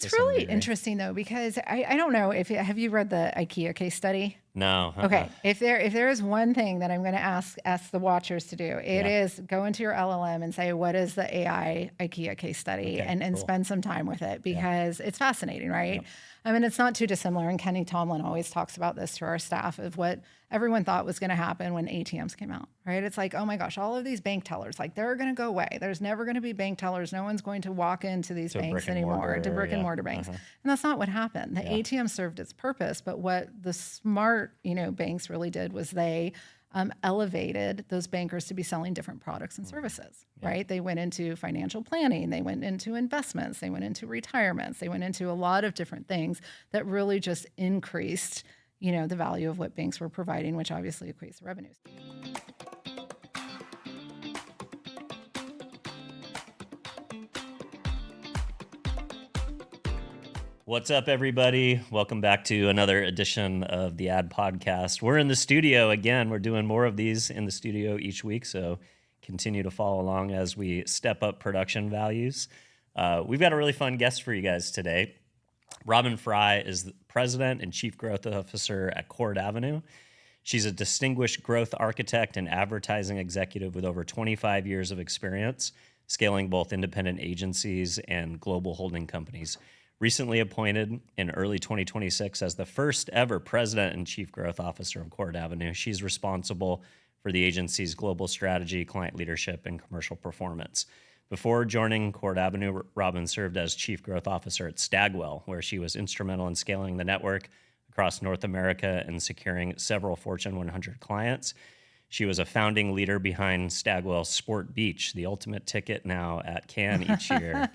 It's really interesting though, because I don't know have you read the IKEA case study? No. Okay. If there is one thing that I'm going to ask the watchers to do, it is go into your LLM and say, what is the AI IKEA case study, and spend some time with it, because it's fascinating, right? Yep. I mean, it's not too dissimilar. And Kenny Tomlin always talks about this to our staff, of what everyone thought was going to happen when ATMs came out, right? It's like, oh my gosh, all of these bank tellers, like, they're going to go away. There's never going to be bank tellers. No one's going to walk into these banks anymore, to brick and mortar banks. And that's not what happened. The ATM served its purpose, but what the smart, banks really did was they elevated those bankers to be selling different products and services, right? They went into financial planning, they went into investments, they went into retirements, they went into a lot of different things that really just increased, the value of what banks were providing, which obviously equates to revenues. What's up, everybody? Welcome back to another edition of the Ad Podcast. We're in the studio again. We're doing more of these in the studio each week, so continue to follow along as we step up production values. We've got a really fun guest for you guys today. Robyn Freye is the President and Chief Growth Officer at Cord Avenue. She's a distinguished growth architect and advertising executive with over 25 years of experience, scaling both independent agencies and global holding companies. Recently appointed in early 2026 as the first ever President and Chief Growth Officer of Cord Avenue, she's responsible for the agency's global strategy, client leadership, and commercial performance. Before joining Cord Avenue, Robyn served as Chief Growth Officer at Stagwell, where she was instrumental in scaling the network across North America and securing several Fortune 100 clients. She was a founding leader behind Stagwell Sport Beach, the ultimate ticket now at Cannes each year.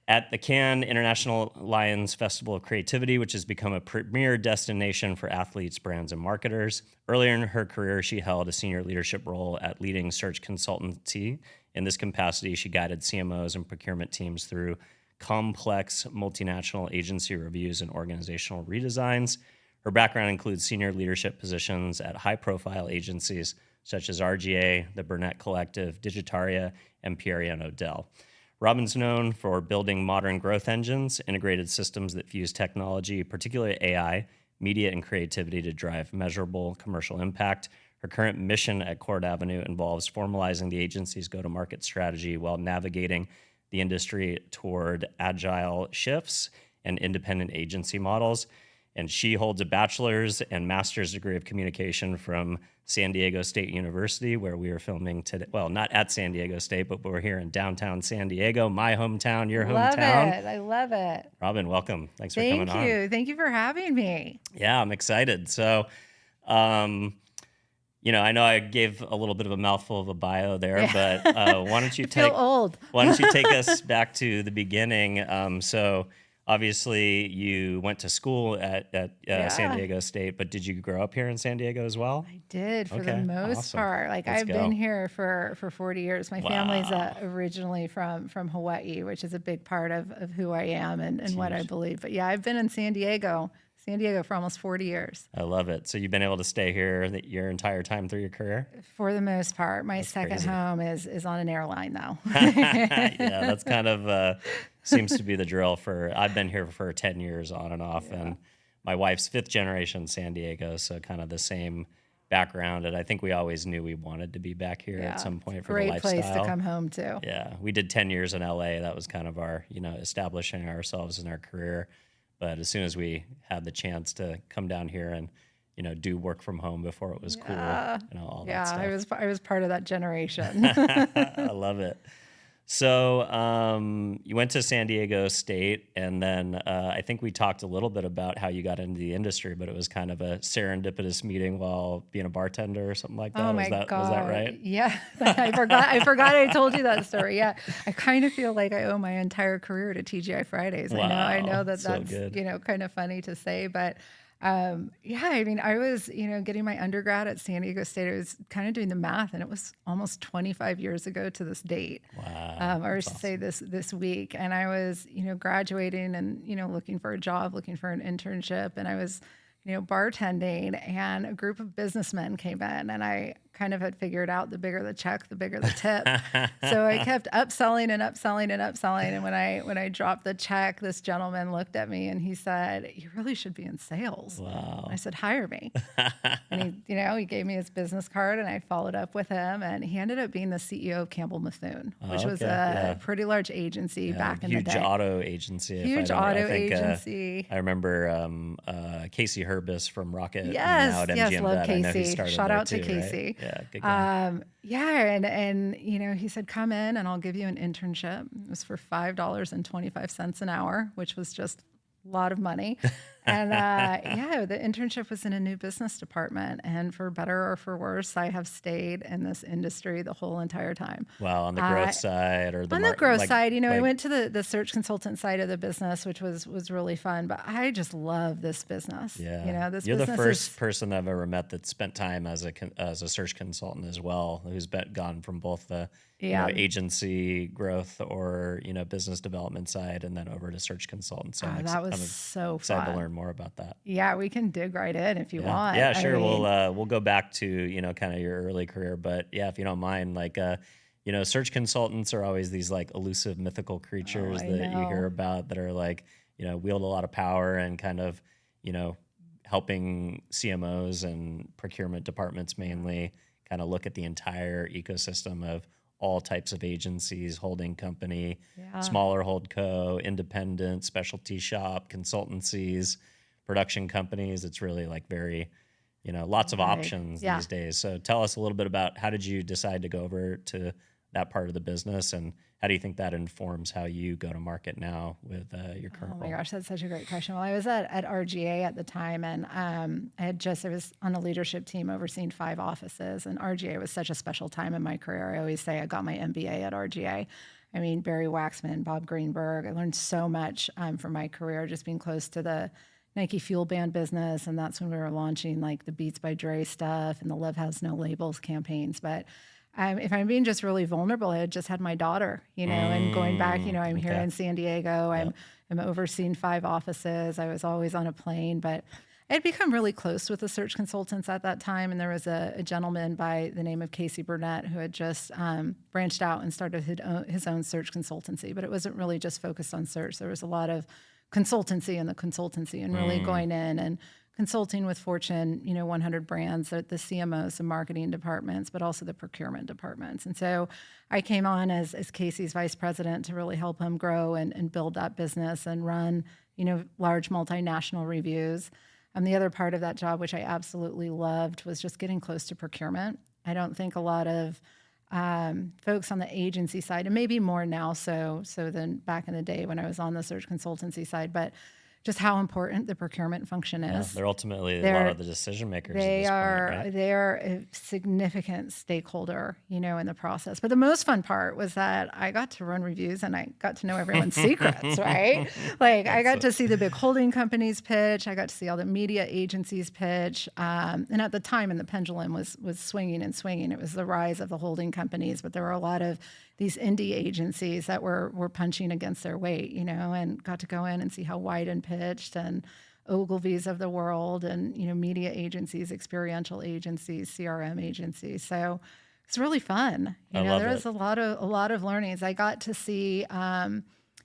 At the Cannes International Lions Festival of Creativity, which has become a premier destination for athletes, brands, and marketers. Earlier in her career, she held a senior leadership role at leading search consultancy. In this capacity, she guided CMOs and procurement teams through complex multinational agency reviews and organizational redesigns. Her background includes senior leadership positions at high-profile agencies such as RGA, the Burnett Collective, Digitaria, and Pierre & Odell. Robyn's known for building modern growth engines, integrated systems that fuse technology, particularly AI, media, and creativity to drive measurable commercial impact. Her current mission at Cord Avenue involves formalizing the agency's go-to-market strategy while navigating the industry toward agile shifts and independent agency models. And she holds a bachelor's and master's degree of communication from San Diego State University, where we are filming today. Well, not at San Diego State, but we're here in downtown San Diego, my hometown, your hometown. I love it. Robyn, welcome. Thanks for coming on. Thank you. Thank you for having me. Yeah, I'm excited. So, I know I gave a little bit of a mouthful of a bio there, but why don't you take us back to the beginning? So obviously, you went to school at San Diego State, but did you grow up here in San Diego as well? I did, for the most part. I've been here for 40 years. My family's originally from Hawaii, which is a big part of who I am and what I believe. But yeah, I've been in San Diego for almost 40 years. I love it. So you've been able to stay here your entire time through your career? For the most part. My second home is on an airline, though. Yeah, that's kind of seems to be the drill. I've been here for 10 years on and off, and my wife's fifth generation San Diego, so kind of the same background. And I think we always knew we wanted to be back here at some point for the lifestyle. Great place to come home to. Yeah, we did 10 years in LA. That was kind of our, establishing ourselves in our career. But as soon as we had the chance to come down here and, do work from home before it was cool, all that stuff. Yeah, I was part of that generation. I love it. So you went to San Diego State, and then I think we talked a little bit about how you got into the industry, but it was kind of a serendipitous meeting while being a bartender or something like that. Oh my God. Was that right? Yeah, I forgot I told you that story. Yeah, I kind of feel like I owe my entire career to TGI Fridays. Wow, I know that's good. kind of funny to say, but I was, getting my undergrad at San Diego State. I was kind of doing the math, and it was almost 25 years ago to this date. Wow. Or to say this week. And I was, graduating and, looking for a job, looking for an internship. And I was, bartending, and a group of businessmen came in, and I kind of had figured out the bigger the check, the bigger the tip. So I kept upselling and upselling and upselling. And when I dropped the check, this gentleman looked at me and he said, "You really should be in sales." Wow. I said, "Hire me." And he gave me his business card, and I followed up with him, and he ended up being the CEO of Campbell Mithun, which was a pretty large agency back in the day. Huge auto agency. Huge auto agency. I remember Casey Herbis from Rocket. Yes, now at yes, MGM love Bet. I know he Casey. started Shout there out to too, Casey. Right? Yeah, good guy. And he said, "Come in and I'll give you an internship." It was for $5.25 an hour, which was just a lot of money. And the internship was in a new business department. And for better or for worse, I have stayed in this industry the whole entire time. Wow, on the growth side or the on the growth side, I like, went to the search consultant side of the business, which was really fun. But I just love this business. Yeah, this you're the business first person I've ever met that spent time as a search consultant as well, who's gone from both the agency growth or business development side and then over to search consultant. So that was so fun. Excited to learn more about that. Yeah, we can dig right in if you want. Yeah, sure. We'll go back to kind of your early career, but yeah, if you don't mind, search consultants are always these like elusive mythical creatures that you hear about that are wield a lot of power and kind of helping CMOs and procurement departments mainly kind of look at the entire ecosystem of all types of agencies, holding company, smaller holdco, independent, specialty shop, consultancies, production companies. It's really very, lots of options these days. So tell us a little bit about how did you decide to go over to that part of the business, and how do you think that informs how you go to market now with your current role? Oh my gosh, that's such a great question. Well, I was at RGA at the time, and I was on a leadership team overseeing 5 offices, and RGA was such a special time in my career. I always say I got my MBA at RGA. I mean, Barry Waxman, Bob Greenberg. I learned so much from my career just being close to the Nike Fuel Band business, and that's when we were launching the Beats by Dre stuff and the Love Has No Labels campaigns. But if I'm being just really vulnerable, I had just had my daughter, and going back, I'm here in San Diego. I'm overseeing 5 offices. I was always on a plane, but I had become really close with the search consultants at that time. And there was a gentleman by the name of Casey Burnett who had just branched out and started his own search consultancy, but it wasn't really just focused on search. There was a lot of consultancy in the consultancy and really going in and consulting with Fortune, 100 brands, the CMOs, the marketing departments, but also the procurement departments. And so I came on as Casey's vice president to really help him grow and build that business and run, large multinational reviews. The other part of that job, which I absolutely loved, was just getting close to procurement. I don't think a lot of folks on the agency side, and maybe more now so than back in the day when I was on the search consultancy side, but just how important the procurement function is. They're ultimately a lot of the decision makers. They are point, right? They are a significant stakeholder, in the process. But the most fun part was that I got to run reviews and I got to know everyone's secrets, right? I got to see the big holding companies pitch. I got to see all the media agencies pitch. And at the time, and the pendulum was swinging and swinging. It was the rise of the holding companies, but there were a lot of these indie agencies that were punching against their weight, and got to go in and see how Wyden pitched and Ogilvy's of the world and, media agencies, experiential agencies, CRM agencies. So it's really fun. There was a lot of learnings. I got to see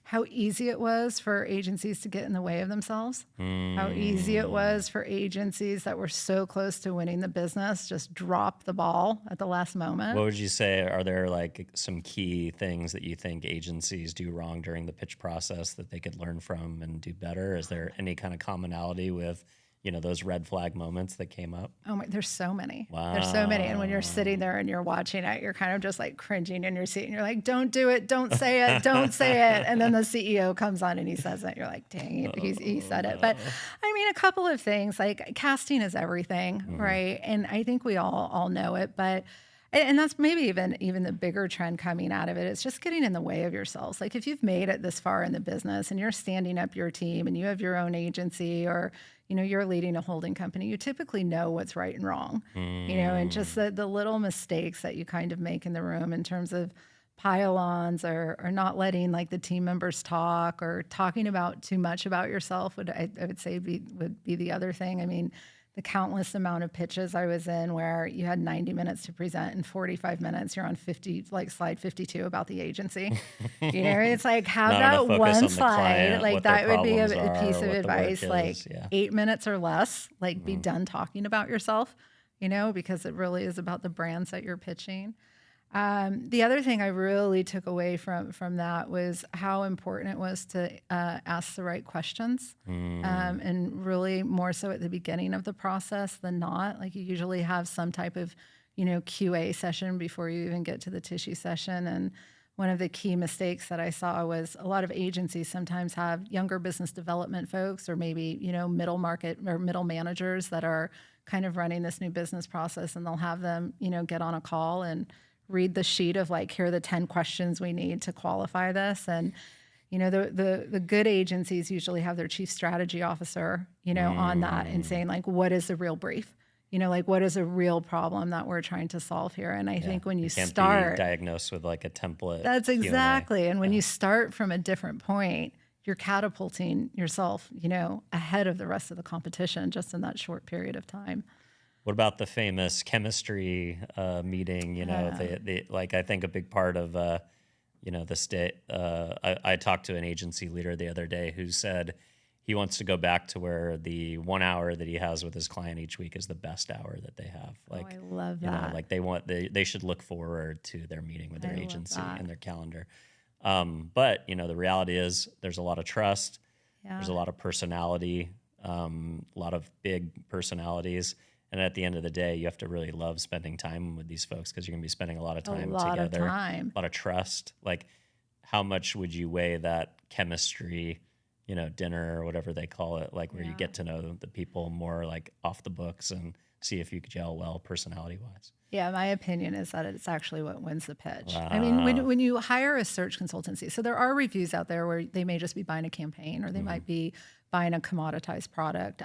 how easy it was for agencies to get in the way of themselves, how easy it was for agencies that were so close to winning the business just drop the ball at the last moment. What would you say, are there some key things that you think agencies do wrong during the pitch process that they could learn from and do better? Is there any kind of commonality with those red flag moments that came up? Oh my, there's so many. Wow. There's so many. And when you're sitting there and you're watching it, you're kind of just cringing in your seat and you're like, don't do it. Don't say it. Don't say it. And then the CEO comes on and he says it. You're like, dang it, he said it. But I mean, a couple of things, casting is everything, right? And I think we all know it, but and that's maybe even the bigger trend coming out of it. It's just getting in the way of yourselves. If you've made it this far in the business and you're standing up your team and you have your own agency or you're leading a holding company, you typically know what's right and wrong, and just the little mistakes that you kind of make in the room in terms of pile-ons or not letting the team members talk or talking about too much about yourself I would say would be the other thing. I mean, the countless amount of pitches I was in where you had 90 minutes to present and 45 minutes you're on 50, like slide 52 about the agency. It's like have Not enough that focus one on the slide. client, Like what their that would be problems a piece are, of what the work advice, like is. Yeah. 8 minutes or less, like be done talking about yourself, because it really is about the brands that you're pitching. The other thing I really took away from that was how important it was to ask the right questions, and really more so at the beginning of the process than not. Like you usually have some type of, QA session before you even get to the tissue session. And one of the key mistakes that I saw was a lot of agencies sometimes have younger business development folks or maybe, middle market or middle managers that are kind of running this new business process, and they'll have them, get on a call and read the sheet of like, here are the 10 questions we need to qualify this. And, the good agencies usually have their chief strategy officer, on that and saying like, what is the real brief? Like what is a real problem that we're trying to solve here? And I think when you can't start, be diagnosed with like a template. that's exactly. Q&A. And when you start from a different point, you're catapulting yourself, ahead of the rest of the competition just in that short period of time. What about the famous chemistry meeting? They like, I think a big part of, the state. I talked to an agency leader the other day who said he wants to go back to where the 1 hour that he has with his client each week is the best hour that they have. Like, I love that. Like they should look forward to their meeting with their agency in their calendar. But the reality is there's a lot of trust. Yeah. There's a lot of personality, a lot of big personalities. And at the end of the day, you have to really love spending time with these folks because you're going to be spending a lot of time together, a lot of trust. Like, how much would you weigh that chemistry, dinner or whatever they call it, like where you get to know the people more like off the books and see if you could gel well personality-wise? Yeah, my opinion is that it's actually what wins the pitch. Wow. I mean, when you hire a search consultancy, so there are reviews out there where they may just be buying a campaign or they might be buying a commoditized product.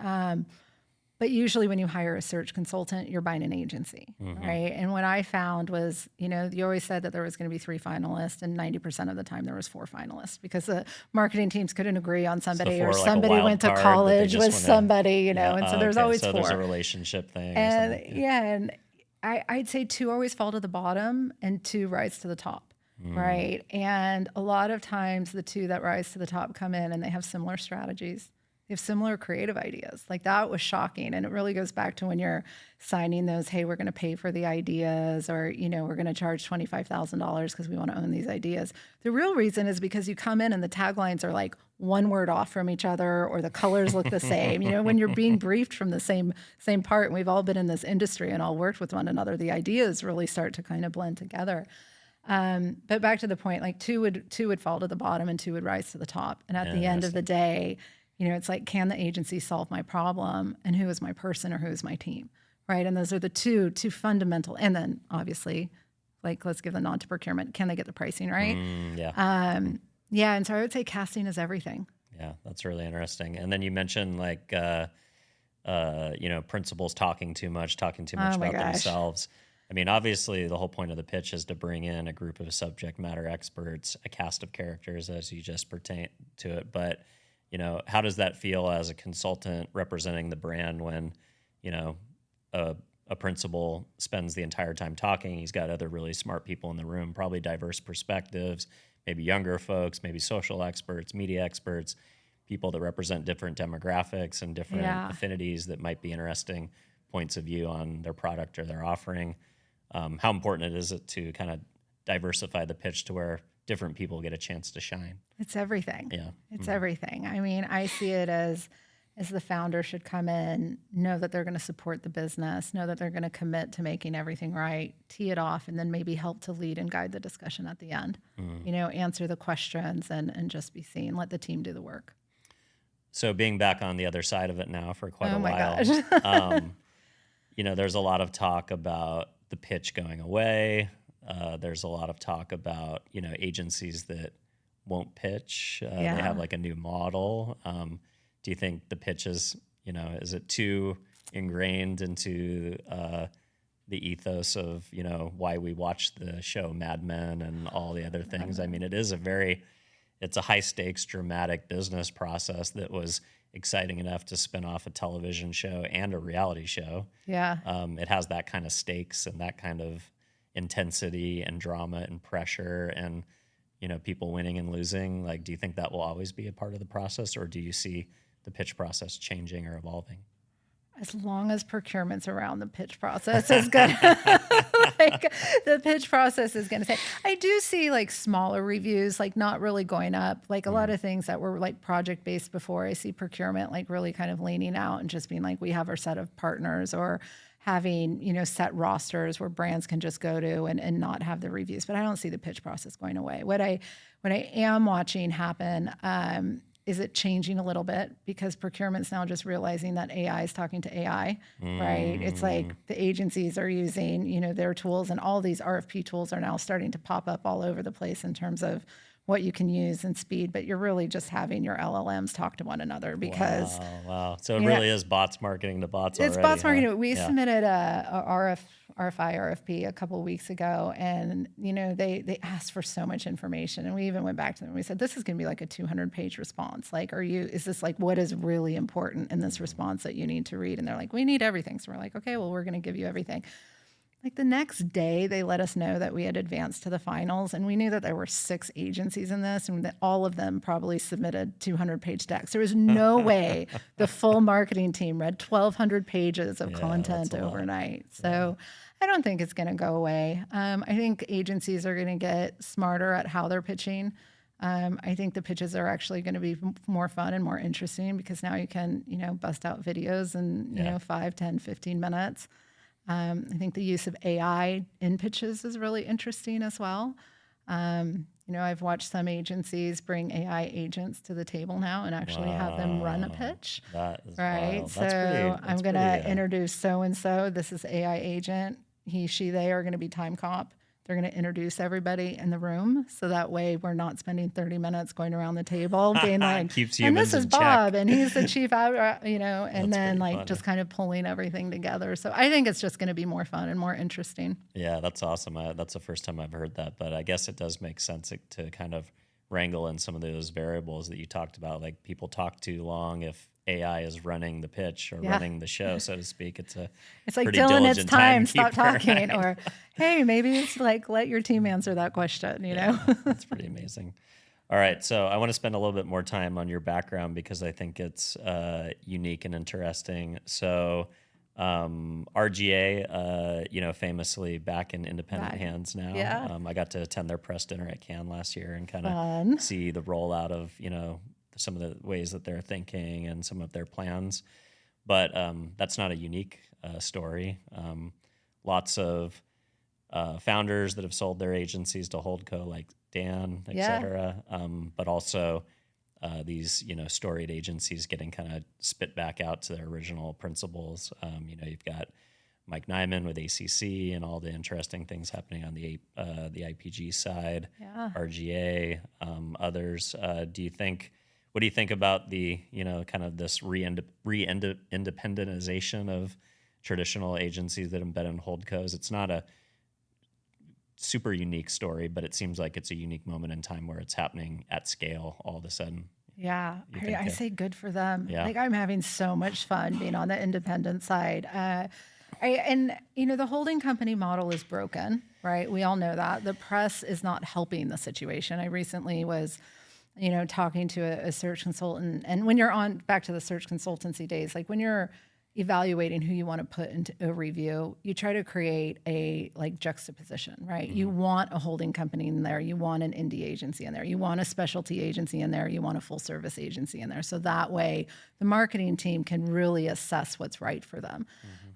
But usually when you hire a search consultant, you're buying an agency, right? And what I found was, you always said that there was going to be 3 finalists, and 90% of the time there was 4 finalists because the marketing teams couldn't agree on somebody, or somebody went to college with somebody, and so there's always 4. So there's a relationship thing. And I'd say 2 always fall to the bottom and 2 rise to the top, right? And a lot of times the 2 that rise to the top come in and they have similar strategies. They have similar creative ideas. Like that was shocking. And it really goes back to when you're signing those, hey, we're going to pay for the ideas, or, we're going to charge $25,000 because we want to own these ideas. The real reason is because you come in and the taglines are like 1 word off from each other, or the colors look the same. When you're being briefed from the same part, and we've all been in this industry and all worked with one another, the ideas really start to kind of blend together. But back to the point, like 2 would fall to the bottom and 2 would rise to the top. And at the end of the day, it's like, can the agency solve my problem, and who is my person, or who is my team, right? And those are the two fundamental. And then obviously, like, let's give the nod to procurement. Can they get the pricing right? Yeah. And so I would say casting is everything. Yeah, that's really interesting. And then you mentioned like, principals talking too much about themselves. I mean, obviously the whole point of the pitch is to bring in a group of subject matter experts, a cast of characters as you just pertain to it. But how does that feel as a consultant representing the brand when, a principal spends the entire time talking? He's got other really smart people in the room, probably diverse perspectives, maybe younger folks, maybe social experts, media experts, people that represent different demographics and different affinities that might be interesting points of view on their product or their offering. How important is it to kind of diversify the pitch to where different people get a chance to shine? It's everything. Yeah. It's everything. I mean, I see it as the founder should come in, know that they're going to support the business, know that they're going to commit to making everything right, tee it off, and then maybe help to lead and guide the discussion at the end. Answer the questions and just be seen. Let the team do the work. So being back on the other side of it now for quite a while, there's a lot of talk about the pitch going away. There's a lot of talk about, agencies that won't pitch. They have like a new model. Do you think the pitch is it too ingrained into the ethos of, why we watch the show Mad Men and all the other things? I mean, it's a high stakes, dramatic business process that was exciting enough to spin off a television show and a reality show. Yeah. It has that kind of stakes and that kind of intensity and drama and pressure and, people winning and losing. Like, do you think that will always be a part of the process, or do you see the pitch process changing or evolving? As long as procurement's around, the pitch process is good. Like, the pitch process is going to say, I do see like smaller reviews, like not really going up. Like a lot of things that were like project based before, I see procurement like really kind of leaning out and just being like, we have our set of partners, or having, set rosters where brands can just go to and not have the reviews. But I don't see the pitch process going away. What I am watching happen, is it changing a little bit, because procurement's now just realizing that AI is talking to AI, right? It's like the agencies are using, their tools, and all these RFP tools are now starting to pop up all over the place in terms of what you can use and speed, but you're really just having your LLMs talk to one another, because wow. So it really is bots marketing to bots already. It's bots marketing. We submitted a RFP a couple of weeks ago, and they asked for so much information, and we even went back to them and we said, this is going to be like a 200-page response. Like, is this like, what is really important in this response that you need to read? And they're like, we need everything. So we're like, okay, well, we're going to give you everything. Like the next day, they let us know that we had advanced to the finals, and we knew that there were 6 agencies in this, and that all of them probably submitted 200-page decks. There was no way the full marketing team read 1,200 pages of content overnight. So I don't think it's going to go away. I think agencies are going to get smarter at how they're pitching. I think the pitches are actually going to be more fun and more interesting, because now you can, bust out videos in 5, 10, 15 minutes. I think the use of AI in pitches is really interesting as well. I've watched some agencies bring AI agents to the table now and actually have them run a pitch. That is right. wild. So I'm going to introduce so-and-so. This is AI agent. He, she, they are going to be time comp. They're going to introduce everybody in the room, so that way we're not spending 30 minutes going around the table being like, keeps and this humans is in check. Bob, and he's the chief, and That's then like funny. just kind of pulling everything together. So I think it's just going to be more fun and more interesting. Yeah, that's awesome. That's the first time I've heard that, but I guess it does make sense to kind of wrangle in some of those variables that you talked about. Like, people talk too long if AI is running the pitch or running the show, so to speak. It's like, Dylan, it's time, stop talking. Or, hey, maybe it's like, let your team answer that question, know? That's pretty amazing. All right, so I want to spend a little bit more time on your background, because I think it's unique and interesting. So RGA, famously back in independent hands now. Yeah. I got to attend their press dinner at Cannes last year and kind of see the rollout of, some of the ways that they're thinking and some of their plans. But that's not a unique story. Lots of founders that have sold their agencies to Holdco, like Dan, et cetera. But also these, storied agencies getting kind of spit back out to their original principles. You've got Mike Nyman with ACC and all the interesting things happening on the IPG side, RGA, others. What do you think about the, kind of this re-independentization of traditional agencies that have been in holdcos? It's not a super unique story, but it seems like it's a unique moment in time where it's happening at scale all of a sudden. Yeah, I say good for them. Yeah. Like, I'm having so much fun being on the independent side. The holding company model is broken, right? We all know that. The press is not helping the situation. I recently was talking to a search consultant, and when you're on back to the search consultancy days, like when you're evaluating who you want to put into a review, you try to create a like juxtaposition, right? You want a holding company in there, you want an indie agency in there, you want a specialty agency in there, you want a full service agency in there. So that way the marketing team can really assess what's right for them.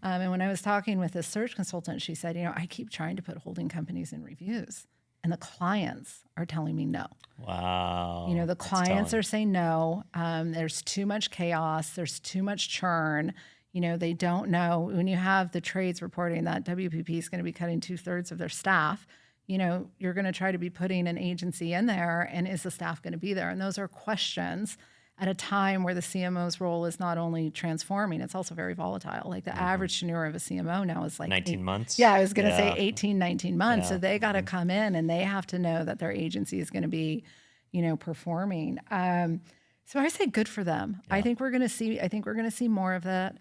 And when I was talking with this search consultant, she said, I keep trying to put holding companies in reviews, and the clients are telling me no. Wow. The clients are saying no. There's too much chaos. There's too much churn. They don't know. When you have the trades reporting that WPP is going to be cutting 2/3 of their staff, you're going to try to be putting an agency in there, and is the staff going to be there? And those are questions at a time where the CMO's role is not only transforming, it's also very volatile. Like the average tenure of a CMO now is like 19 months. Yeah, I was going to say 18, 19 months. So they got to come in and they have to know that their agency is going to be, performing. So I say good for them. Yeah. I think we're going to see more of that.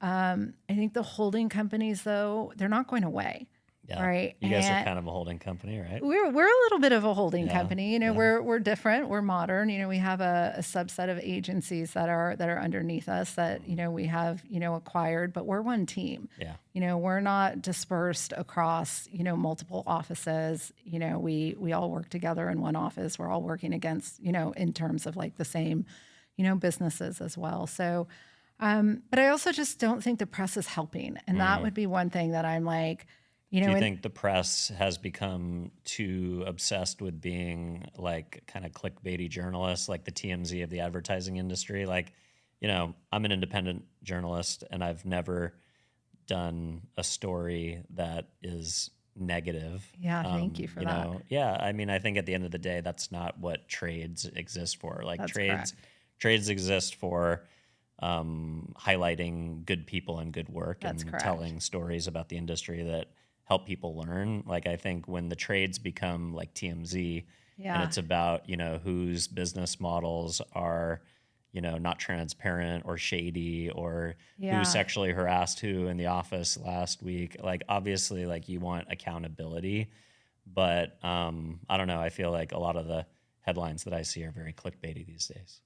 I think the holding companies, though, they're not going away. Yeah. Right. You guys are kind of a holding company, right? We're a little bit of a holding Yeah. company. You know, Yeah. we're different. We're modern. You know, we have a subset of agencies that are underneath us that, you know, we have, you know, acquired, but we're one team. Yeah. You know, we're not dispersed across, you know, multiple offices. You know, we all work together in one office. We're all working against, you know, in terms of like the same, you know, businesses as well. So, but I also just don't think the press is helping. And that would be one thing that I'm like, you know, do you think the press has become too obsessed with being like kind of clickbaity journalists, like the TMZ of the advertising industry? Like, you know, I'm an independent journalist and I've never done a story that is negative. Yeah, thank you for you that. know, yeah, I mean, I think at the end of the day, that's not what trades exist for. Like That's trades exist for highlighting good people and good work That's and correct. telling stories about the industry that help people learn. Like I think when the trades become like TMZ and Yeah. it's about, you know, whose business models are, you know, not transparent or shady or Yeah. who sexually harassed who in the office last week. Like obviously like you want accountability, but I don't know. I feel like a lot of the headlines that I see are very clickbaity these days.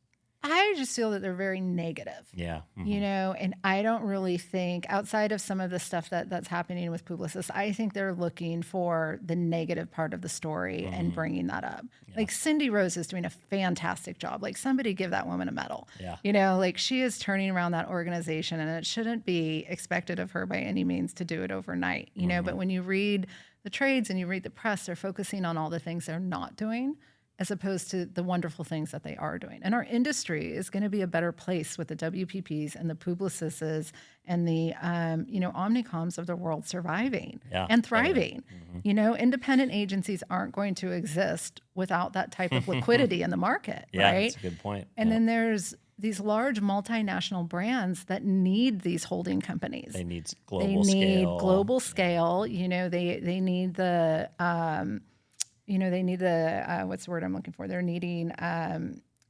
I just feel that they're very negative. Yeah. You know, and I don't really think outside of some of the stuff that's happening with Publicis, I think they're looking for the negative part of the story and bringing that up. Like Cindy Rose is doing a fantastic job. Like somebody give that woman a medal. Yeah. You know, like she is turning around that organization and it shouldn't be expected of her by any means to do it overnight, you know, but when you read the trades and you read the press, they're focusing on all the things they're not doing as opposed to the wonderful things that they are doing. And our industry is going to be a better place with the WPPs and the Publicises and the, you know, Omnicoms of the world surviving and thriving. Totally. You know, independent agencies aren't going to exist without that type of liquidity in Yeah, right? that's a good point. And then there's these large multinational brands that need these holding companies. They need They global need scale. global scale. You know, they need the you know, they need the what's the word I'm looking for? They're needing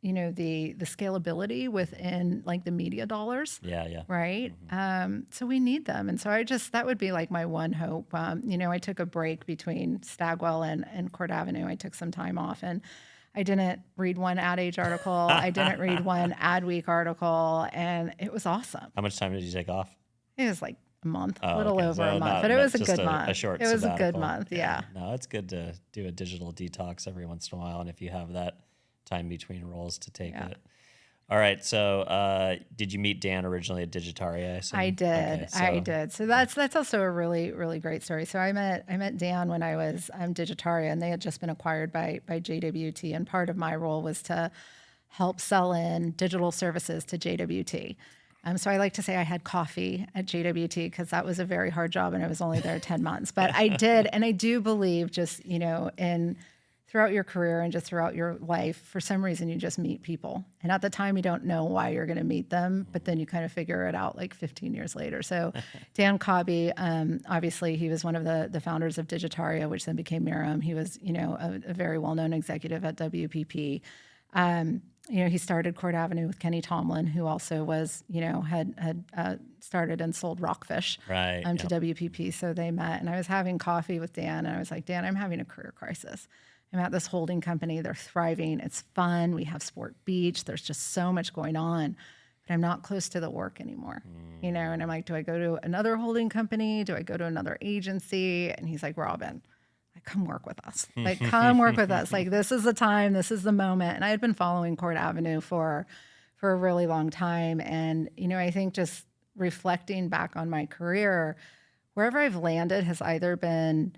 you know, the scalability within like the media dollars. Yeah. Right. So we need them. And so that would be like my one hope. You know, I took a break between Stagwell and Court Avenue. I took some time off and I didn't read one Ad Age article. I didn't read one Adweek article. And it was awesome. How much time did you take off? It was like a month, a Oh, little okay. over So a month, not- but it not was a just good month. A short It was a good sabbatical. month. Yeah. No, it's good to do a digital detox every once in a while, and if you have that time between roles to take it. All right. So, did you meet Dan originally at Digitaria? I assume? I did. Okay, I did. So that's also a really, really great story. So I met Dan when I was Digitaria, and they had just been acquired by JWT, and part of my role was to help sell in digital services to JWT. So I like to say I had coffee at JWT because that was a very hard job and I was only there 10 months. But I did, and I do believe just, you know, throughout your career and just throughout your life, for some reason you just meet people. And at the time you don't know why you're going to meet them, but then you kind of figure it out like 15 years later. So Dan Cobby, obviously he was one of the founders of Digitaria, which then became Mirum. He was, you know, a very well-known executive at WPP. You know, he started Court Avenue with Kenny Tomlin, who also was, you know, had started and sold Rockfish to WPP. So they met, and I was having coffee with Dan, and I was like, Dan, I'm having a career crisis. I'm at this holding company. They're thriving. It's fun. We have Sport Beach. There's just so much going on, but I'm not close to the work anymore, you know? And I'm like, do I go to another holding company? Do I go to another agency? And he's like, Robyn, come work with us. Like, come work with us. Like, this is the time, this is the moment. And I had been following Court Avenue for a really long time. And, you know, I think just reflecting back on my career, wherever I've landed has either been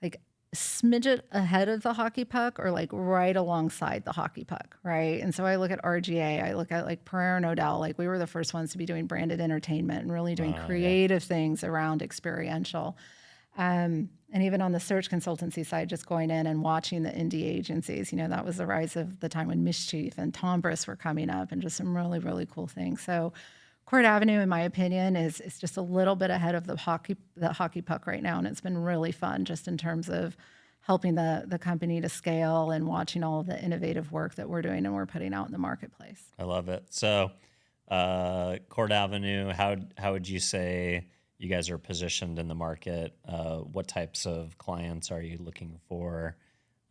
like a smidget ahead of the hockey puck or like right alongside the hockey puck, right? And so I look at RGA, I look at like Pereira and Odell, like we were the first ones to be doing branded entertainment and really doing creative things around experiential. And even on the search consultancy side, just going in and watching the indie agencies, you know, that was the rise of the time when Mischief and Tombras were coming up and just some really, really cool things. So Court Avenue, in my opinion, is just a little bit ahead of the hockey puck right now. And it's been really fun just in terms of helping the company to scale and watching all of the innovative work that we're doing and we're putting out in the marketplace. I love it. So, Court Avenue, how would you say you guys are positioned in the market? What types of clients are you looking for?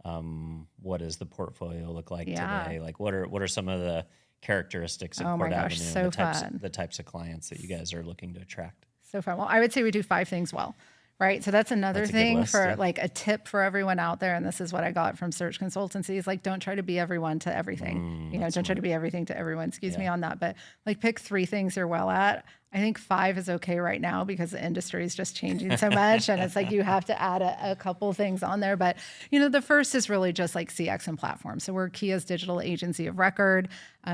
What does the portfolio look like today? Like, what are some of the characteristics of Court Avenue so and the types of clients that you guys are looking to attract? So fun. Well, I would say we do 5 things well, right? So that's another thing for like a tip for everyone out there. And this is what I got from search consultancies. Like, don't try to be everyone to everything. Don't try to be everything to everyone. Excuse me on that. But like, pick 3 things you're well at. I think 5 is okay right now because the industry is just changing so much. And it's like you have to add a couple things on there. But, the first is really just like CX and platform. So we're Kia's digital agency of record.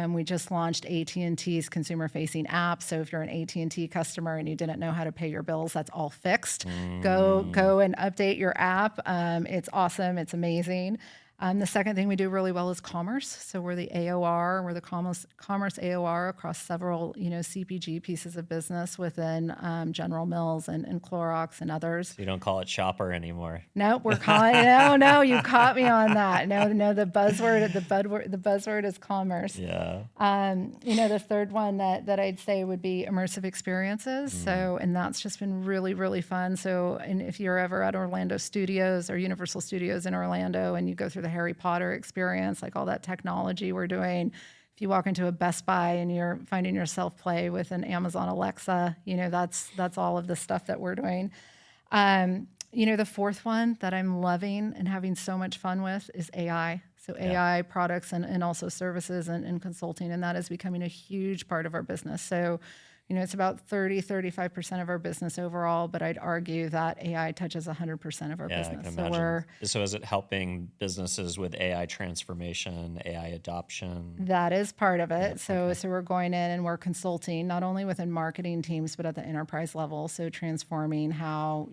We just launched AT&T's consumer-facing app. So if you're an AT&T customer and you didn't know how to pay your bills, that's all fixed. Go and update your app. It's awesome. It's amazing. The second thing we do really well is commerce. So we're the AOR, we're the commerce AOR across several, CPG pieces of business within General Mills and Clorox and others. So you don't call it shopper anymore. Nope, we're calling no, you caught me on that. No, the buzzword is commerce. Yeah. The third one that I'd say would be immersive experiences. So, and that's just been really, really fun. So, and if you're ever at Orlando Studios or Universal Studios in Orlando and you go through the Harry Potter experience, like all that technology we're doing. If you walk into a Best Buy and you're finding yourself play with an Amazon Alexa, that's all of the stuff that we're doing. The fourth one that I'm loving and having so much fun with is AI. So AI products and also services and consulting, and that is becoming a huge part of our business. So, it's about 35% of our business overall, but I'd argue that AI touches 100% of our business. I can imagine. So is it helping businesses with AI transformation, AI adoption? That is part of it. So we're going in and we're consulting not only within marketing teams, but at the enterprise level. So transforming how,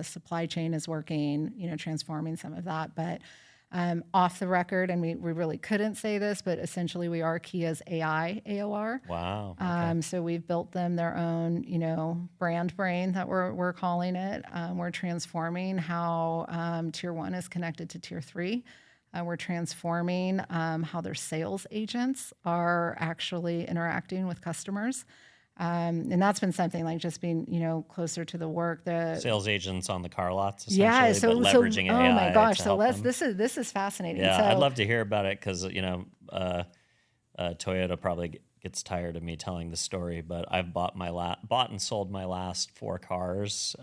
supply chain is working, transforming some of that. But off the record, and we really couldn't say this, but essentially we are Kia's AI AOR. Wow. Okay. So we've built them their own, brand brain that we're calling it. We're transforming how Tier 1 is connected to Tier 3. We're transforming how their sales agents are actually interacting with customers. And that's been something like just being, closer to the work. The sales agents on the car lots, essentially, but leveraging AI. Oh my gosh! So them. this is fascinating. Yeah, so, I'd love to hear about it because Toyota probably gets tired of me telling the story, but I've bought and sold my last 4 cars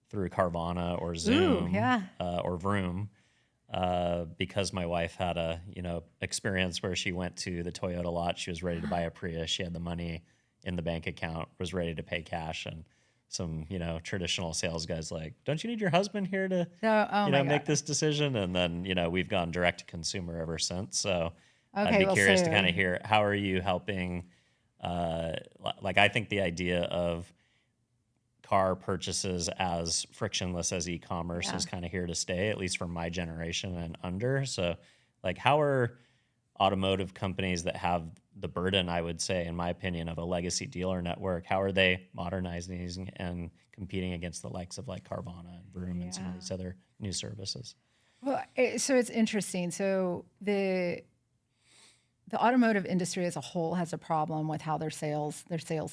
through Carvana or Zoom or Vroom. Because my wife had a experience where she went to the Toyota lot, she was ready to buy a Prius, she had the money in the bank account, was ready to pay cash, and some traditional sales guys like, don't you need your husband here to make this decision? And then we've gone direct to consumer ever since. So I'd be curious to kind of hear, how are you helping? I think the idea of car purchases as frictionless as e-commerce is kind of here to stay, at least for my generation and under. So how are automotive companies that have the burden, I would say, in my opinion, of a legacy dealer network, how are they modernizing and competing against the likes of Carvana and Vroom and some of these other new services? Well, so it's interesting. So the automotive industry as a whole has a problem with how their sales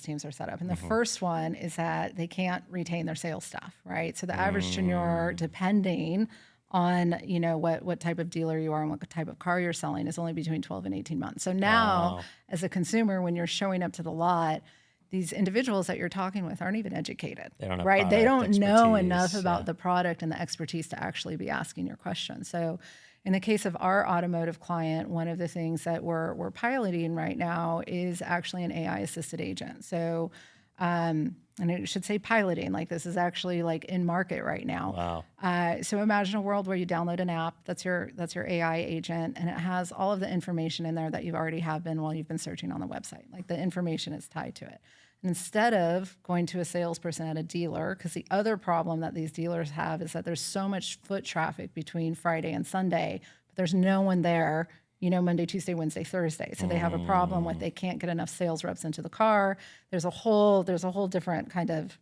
teams are set up. And the first one is that they can't retain their sales staff, right? So the average tenure, depending on what type of dealer you are and what type of car you're selling, is only between 12 and 18 months. So now, as a consumer, when you're showing up to the lot, these individuals that you're talking with aren't even educated, right? They don't know enough about the product and the expertise to actually be asking your questions. So in the case of our automotive client, one of the things that we're piloting right now is actually an AI-assisted agent. So, and I should say piloting, this is actually in market right now. Wow. So imagine a world where you download an app, that's your AI agent, and it has all of the information in there that you already have been while you've been searching on the website. The information is tied to it. And instead of going to a salesperson at a dealer, because the other problem that these dealers have is that there's so much foot traffic between Friday and Sunday, but there's no one there Monday, Tuesday, Wednesday, Thursday. So they have a problem with they can't get enough sales reps into the car. There's a whole different kind of,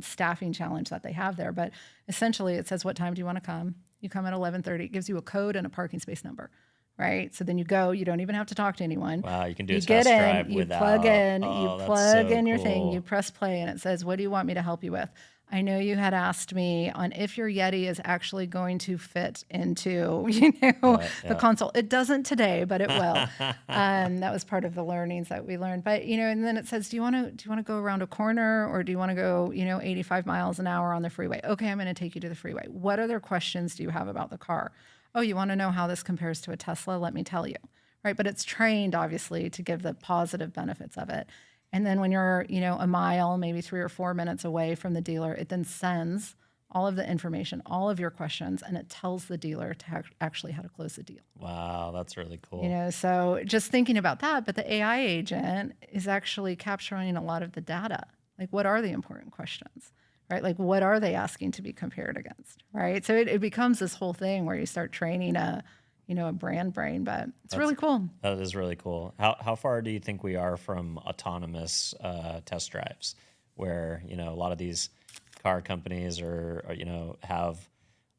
staffing challenge that they have there. But essentially it says, what time do you want to come? You come at 11:30. It gives you a code and a parking space number. Right. So then you go, you don't even have to talk to anyone. Wow. You can do a get test in, drive you without. plug in, Oh, you that's plug so in your thing, cool. you press play, and it says, what do you want me to help you with? I know you had asked me on if your Yeti is actually going to fit into, the console. It doesn't today, but it will. That was part of the learnings that we learned. But, and then it says, do you want to go around a corner, or do you want to go, 85 miles an hour on the freeway? Okay, I'm going to take you to the freeway. What other questions do you have about the car? Oh, you want to know how this compares to a Tesla? Let me tell you. Right. But it's trained, obviously, to give the positive benefits of it. And then when you're, a mile, maybe 3 or 4 minutes away from the dealer, it then sends all of the information, all of your questions, and it tells the dealer to actually how to close the deal. Wow, that's really cool. So just thinking about that, but the AI agent is actually capturing a lot of the data. Like, what are the important questions? Right? Like, what are they asking to be compared against? Right? So it becomes this whole thing where you start training a brand brain, but that's really cool. That is really cool. How far do you think we are from autonomous test drives, where a lot of these car companies are have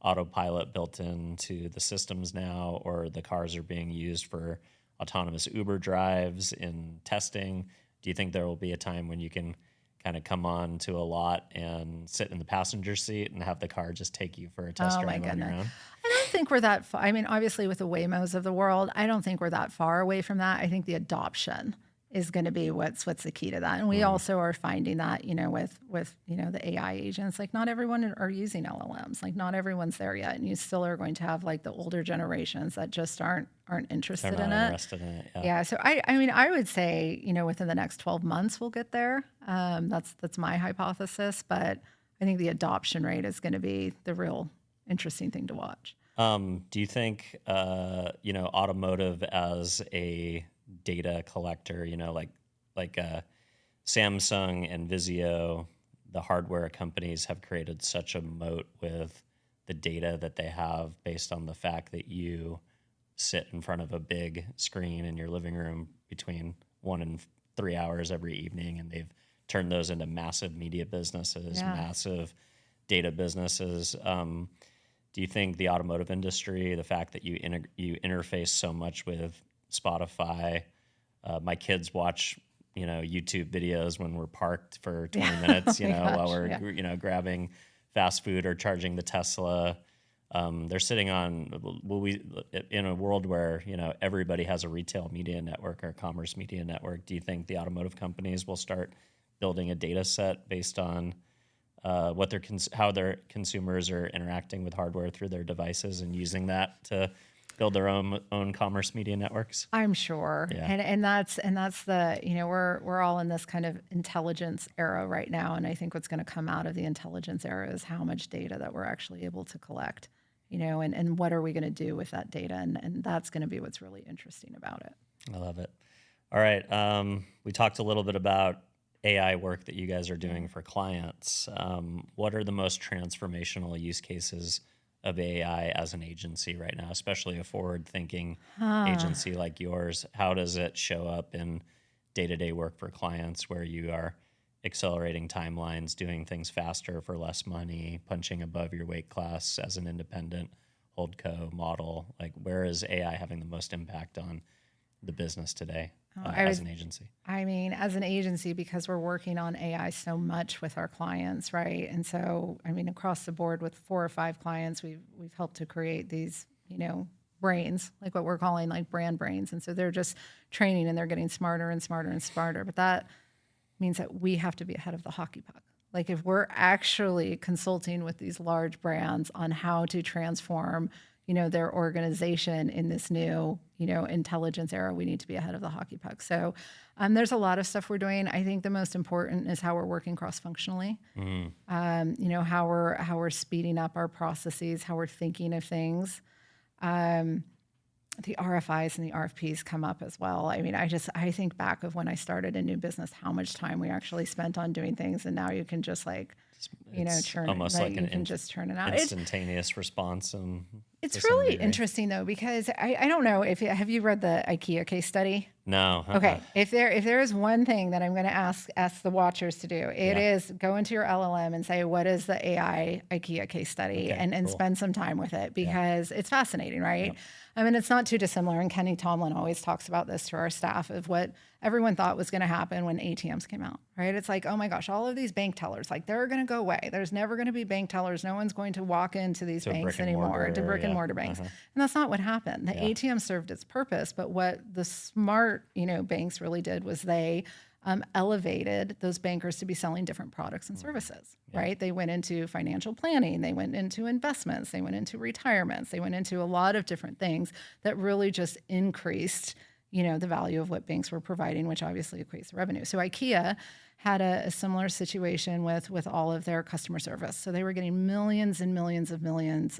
autopilot built into the systems now, or the cars are being used for autonomous Uber drives in testing? Do you think there will be a time when you can kind of come on to a lot and sit in the passenger seat and have the car just take you for a test drive on your own? I don't think we're that far. I mean, obviously with the Waymos of the world, I don't think we're that far away from that. I think the adoption is going to be what's the key to that. And we also are finding that, with the AI agents, like not everyone are using LLMs. Like not everyone's there yet. And you still are going to have like the older generations that just aren't interested in it. Interested in it. Yeah. So I mean, I would say, within the next 12 months we'll get there. That's my hypothesis, but I think the adoption rate is going to be the real interesting thing to watch. Do you think, automotive as a data collector, like Samsung and Vizio, the hardware companies have created such a moat with the data that they have based on the fact that you sit in front of a big screen in your living room between 1 and 3 hours every evening, and they've turned those into massive media businesses, massive data businesses. Do you think the automotive industry, the fact that you interface so much with Spotify, my kids watch, YouTube videos when we're parked for 20 minutes, while we're, grabbing fast food or charging the Tesla. They're sitting on, in a world where, everybody has a retail media network or a commerce media network, do you think the automotive companies will start building a data set based on how their consumers are interacting with hardware through their devices and using that to build their own commerce media networks? I'm sure. Yeah. And that's the, we're all in this kind of intelligence era right now. And I think what's going to come out of the intelligence era is how much data that we're actually able to collect, and what are we going to do with that data? And that's going to be what's really interesting about it. I love it. All right. We talked a little bit about AI work that you guys are doing for clients. What are the most transformational use cases of AI as an agency right now, especially a forward-thinking agency like yours? How does it show up in day-to-day work for clients where you are accelerating timelines, doing things faster for less money, punching above your weight class as an independent holdco model? Like, where is AI having the most impact on the business today as an agency? I mean, as an agency, because we're working on AI so much with our clients, right? And so, I mean, across the board with 4 or 5 clients, we've helped to create these, brains, like what we're calling like brand brains. And so they're just training and they're getting smarter and smarter and smarter. But that means that we have to be ahead of the hockey puck. Like if we're actually consulting with these large brands on how to transform their organization in this new, intelligence era, we need to be ahead of the hockey puck. So there's a lot of stuff we're doing. I think the most important is how we're working cross-functionally. How we're speeding up our processes, how we're thinking of things. The RFIs and the RFPs come up as well. I mean, I think back of when I started a new business, how much time we actually spent on doing things, and now you can just churn almost it. like you can just turn it out. Instantaneous response. And It's to some really degree. interesting though, because I don't know if have you read the IKEA case study? No. Okay. If there is one thing that I'm going to ask the watchers to do, it is go into your LLM and say, what is the AI IKEA case study, Okay, and cool. spend some time with it, because it's fascinating, right? Yep. I mean, it's not too dissimilar. And Kenny Tomlin always talks about this to our staff of what everyone thought was going to happen when ATMs came out, right? It's like, oh my gosh, all of these bank tellers, like they're going to go away. There's never going to be bank tellers. No one's going to walk into these To a banks brick and anymore, mortar, to brick and yeah. mortar banks. And that's not what happened. The ATM served its purpose, but what the smart, banks really did was they elevated those bankers to be selling different products and services, right? They went into financial planning, they went into investments, they went into retirements, they went into a lot of different things that really just increased, the value of what banks were providing, which obviously equates to revenue. So IKEA had a similar situation with all of their customer service. So they were getting millions and millions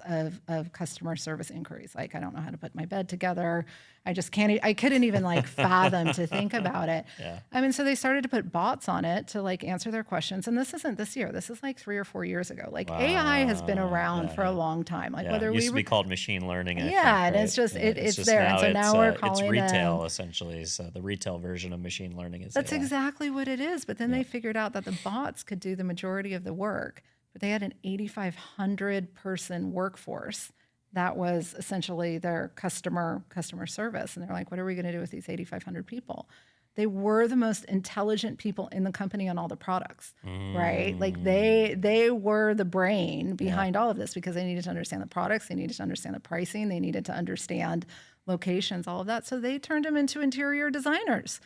of customer service inquiries. Like, I don't know how to put my bed together. I just can't, I couldn't even fathom to think about it. Yeah. I mean, so they started to put bots on it to answer their questions. And this isn't this year. This is 3 or 4 years ago. AI has been around for a long time. Whether it used we to be called machine learning. I think, and right? it's just, it's just there. And so now we're it's calling retail essentially. So the retail version of machine learning is That's AI. exactly what it is. But then they figured out that the bots could do the majority of the work, but they had an 8,500 person workforce that was essentially their customer service. And they're like, what are we going to do with these 8,500 people? They were the most intelligent people in the company on all the products, right? Like they were the brain behind all of this, because they needed to understand the products, they needed to understand the pricing, they needed to understand locations, all of that. So they turned them into interior designers.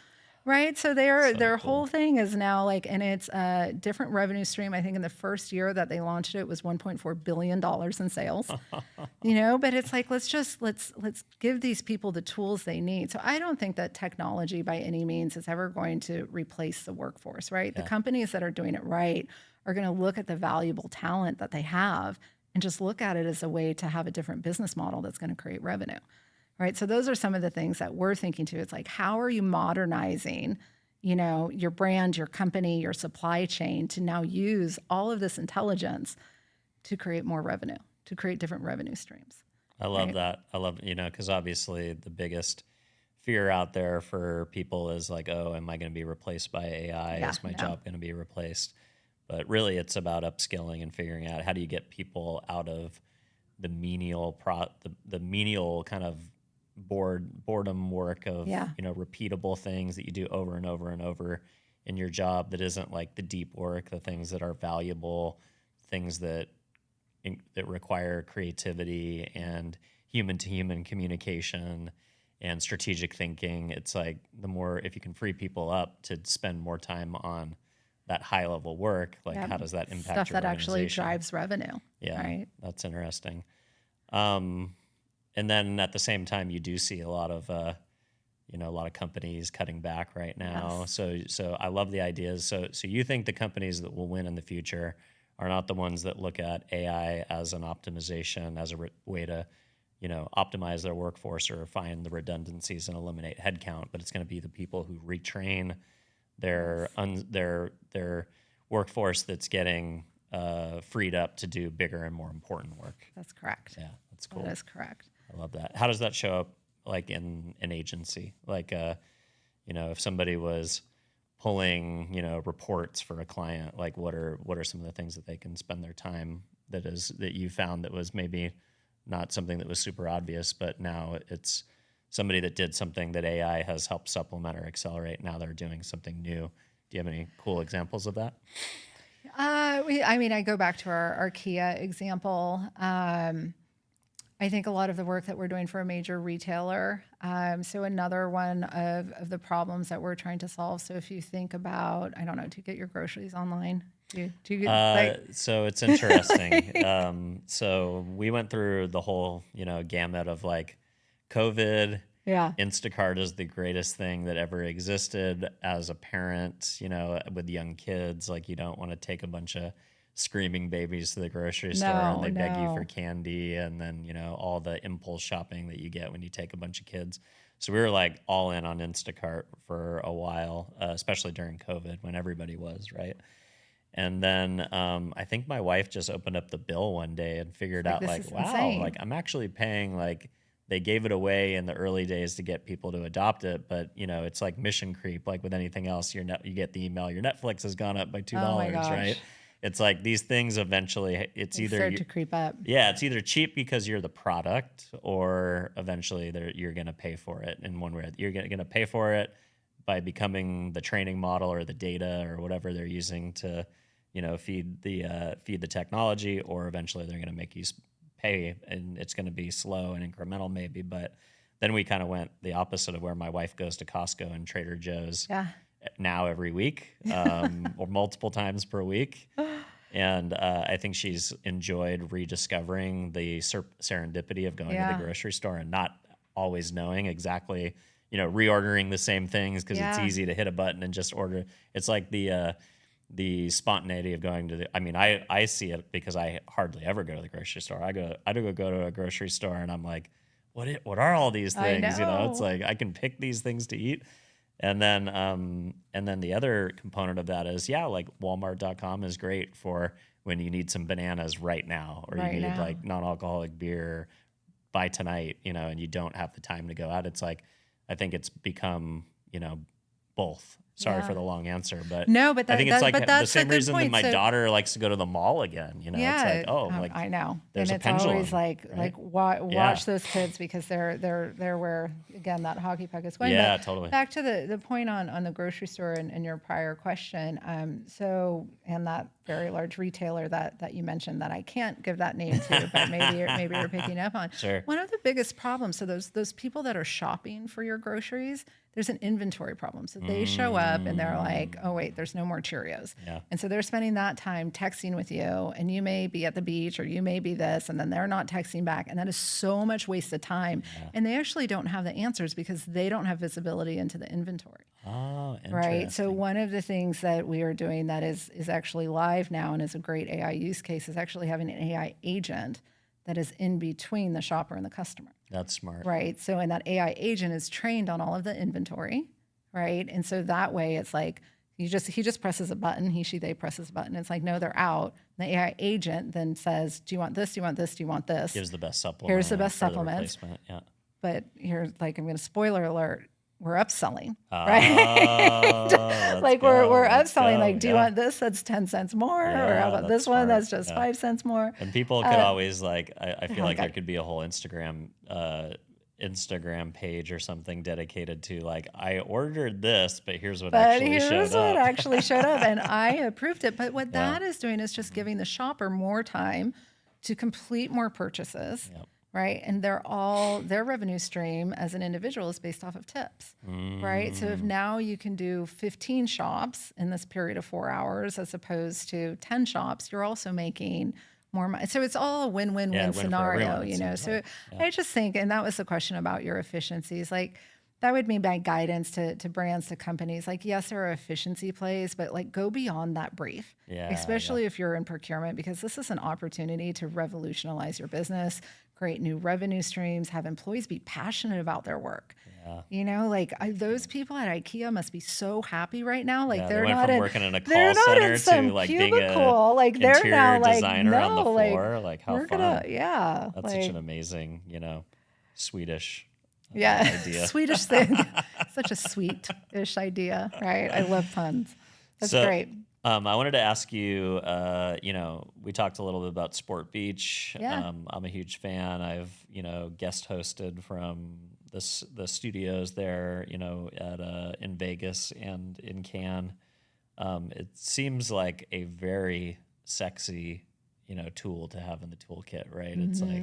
Right. So their whole thing is now and it's a different revenue stream. I think in the first year that they launched it was $1.4 billion in sales, but it's let's give these people the tools they need. So I don't think that technology by any means is ever going to replace the workforce, right? The companies that are doing it right are going to look at the valuable talent that they have and just look at it as a way to have a different business model that's going to create revenue. Right. So those are some of the things that we're thinking too. It's how are you modernizing, your brand, your company, your supply chain to now use all of this intelligence to create more revenue, to create different revenue streams. I love that. I love, because obviously the biggest fear out there for people is oh, am I going to be replaced by AI? Is my job going to be replaced? But really it's about upskilling and figuring out how do you get people out of the menial the menial kind of boredom work of repeatable things that you do over and over and over in your job that isn't the deep work, the things that are valuable, things that require creativity and human to human communication and strategic thinking. It's the more, if you can free people up to spend more time on that high level work, how does that impact stuff your that actually organization? drives revenue? Yeah, right. That's interesting. And then at the same time, you do see a lot of companies cutting back right now. Yes. So I love the ideas. So you think the companies that will win in the future are not the ones that look at AI as an optimization, as a way to, optimize their workforce or find the redundancies and eliminate headcount, but it's going to be the people who retrain their workforce that's getting freed up to do bigger and more important work. That's correct. Yeah, that's cool. That is correct. I love that. How does that show up in an agency? If somebody was pulling, reports for a client, what are some of the things that they can spend their time that you found that was maybe not something that was super obvious, but now it's somebody that did something that AI has helped supplement or accelerate. Now they're doing something new. Do you have any cool examples of that? I go back to our IKEA example. I think a lot of the work that we're doing for a major retailer. So another one of the problems that we're trying to solve. So if you think about, I don't know, do you get your groceries online? Do you get, so it's interesting. So we went through the whole, gamut of COVID. Yeah. Instacart is the greatest thing that ever existed. As a parent, with young kids, you don't want to take a bunch of screaming babies to the grocery store and they beg you for candy, and then all the impulse shopping that you get when you take a bunch of kids. So we were all in on Instacart for a while, especially during COVID when everybody was, right? And then I think my wife just opened up the bill one day and figured out this like, is wow, insane. like I'm actually paying like they gave it away in the early days to get people to adopt it, but it's like mission creep. Like with anything else, you get the email, your Netflix has gone up by $2, Oh my right? gosh. It's like these things eventually. It's They either start to creep up. yeah, it's either cheap because you're the product, or eventually you're going to pay for it in one way. You're going to pay for it by becoming the training model or the data or whatever they're using to, feed the technology, or eventually they're going to make you pay, and it's going to be slow and incremental maybe. But then we kind of went the opposite of where my wife goes to Costco and Trader Joe's Yeah. now every week, or multiple times per week. And I think she's enjoyed rediscovering the serendipity of going to the grocery store and not always knowing exactly, reordering the same things because it's easy to hit a button and just order. It's like the spontaneity of going to the. I mean, I see it because I hardly ever go to the grocery store. I go to a grocery store and I'm like, what are all these I things? It's know. like I can pick these things to eat. And then the other component of that is, like Walmart.com is great for when you need some bananas right now, or Right you need now. like non-alcoholic beer by tonight, and you don't have the time to go out. It's like, I think it's become, both. Sorry for the long answer, but No, but I think it's like but the that's a same good reason that point. my So daughter likes to go to the mall again. It's like, like I know, there's and a it's pendulum, always like right? watch those kids because they're where again that hockey puck is going. Yeah, But totally. back to the point on the grocery store and your prior question. So and that very large retailer that you mentioned that I can't give that name to, but maybe you're picking up on. Sure. One of the biggest problems. So those people that are shopping for your groceries, there's an inventory problem. So they show up and they're like, oh, wait, there's no more Cheerios. Yeah. And so they're spending that time texting with you, and you may be at the beach or you may be this, and then they're not texting back. And that is so much wasted time. Yeah. And they actually don't have the answers because they don't have visibility into the inventory. Oh, interesting. Right. So one of the things that we are doing that is actually live now and is a great AI use case is actually having an AI agent that is in between the shopper and the customer. That's smart. Right. So, and that AI agent is trained on all of the inventory, right? And so that way it's like he just presses a button, they presses a button. It's like, no, they're out. And the AI agent then says, do you want this? Do you want this? Do you want this? Gives the best supplement. Here's the best for the supplement. replacement. Yeah. But here's like, I'm going to spoiler alert. We're upselling, right? Like we're upselling. Like, do you want this? That's 10 cents more, or how about this one? That's just 5 cents more. And people could always like, I feel like God. there could be a whole Instagram page or something dedicated to like, I ordered this, but here's what actually showed up. And I approved it. But what that is doing is just giving the shopper more time to complete more purchases. Yep. Right. And their revenue stream as an individual is based off of tips. Right. So if now you can do 15 shops in this period of 4 hours as opposed to 10 shops, you're also making more money. So it's all a win-win-win scenario, So I just think, and that was the question about your efficiencies, like that would be my guidance to brands, to companies. Like, yes, there are efficiency plays, but like go beyond that brief, especially if you're in procurement, because this is an opportunity to revolutionize your business, create new revenue streams, have employees be passionate about their work. Like those people at IKEA must be so happy right now. Like they're not working in a call center to like being a like they're now like designer on the floor. Like how fun! That's like, such an amazing, Swedish. Idea. Swedish thing. Such a sweet-ish idea, right? I love puns. That's great. I wanted to ask you, we talked a little bit about Sport Beach. Yeah. I'm a huge fan. I've, guest hosted from the studios there, in Vegas and in Cannes. It seems like a very sexy, tool to have in the toolkit, right? Mm-hmm. It's like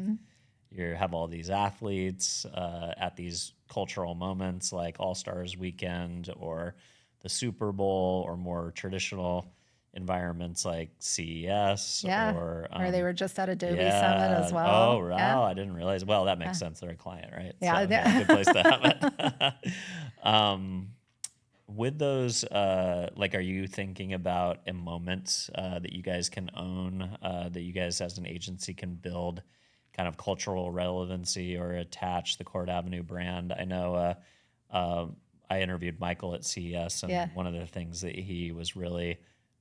you have all these athletes at these cultural moments like All-Stars Weekend or the Super Bowl, or more traditional environments like CES. Or they were just at Adobe Summit as well. Oh, wow. Yeah. I didn't realize. Well, that makes sense. They're a client, right? Yeah. So, good place to have it. With those, are you thinking about a moment that you guys can own, that you guys as an agency can build kind of cultural relevancy or attach the Court Avenue brand? I know I interviewed Michael at CES, and one of the things that he was really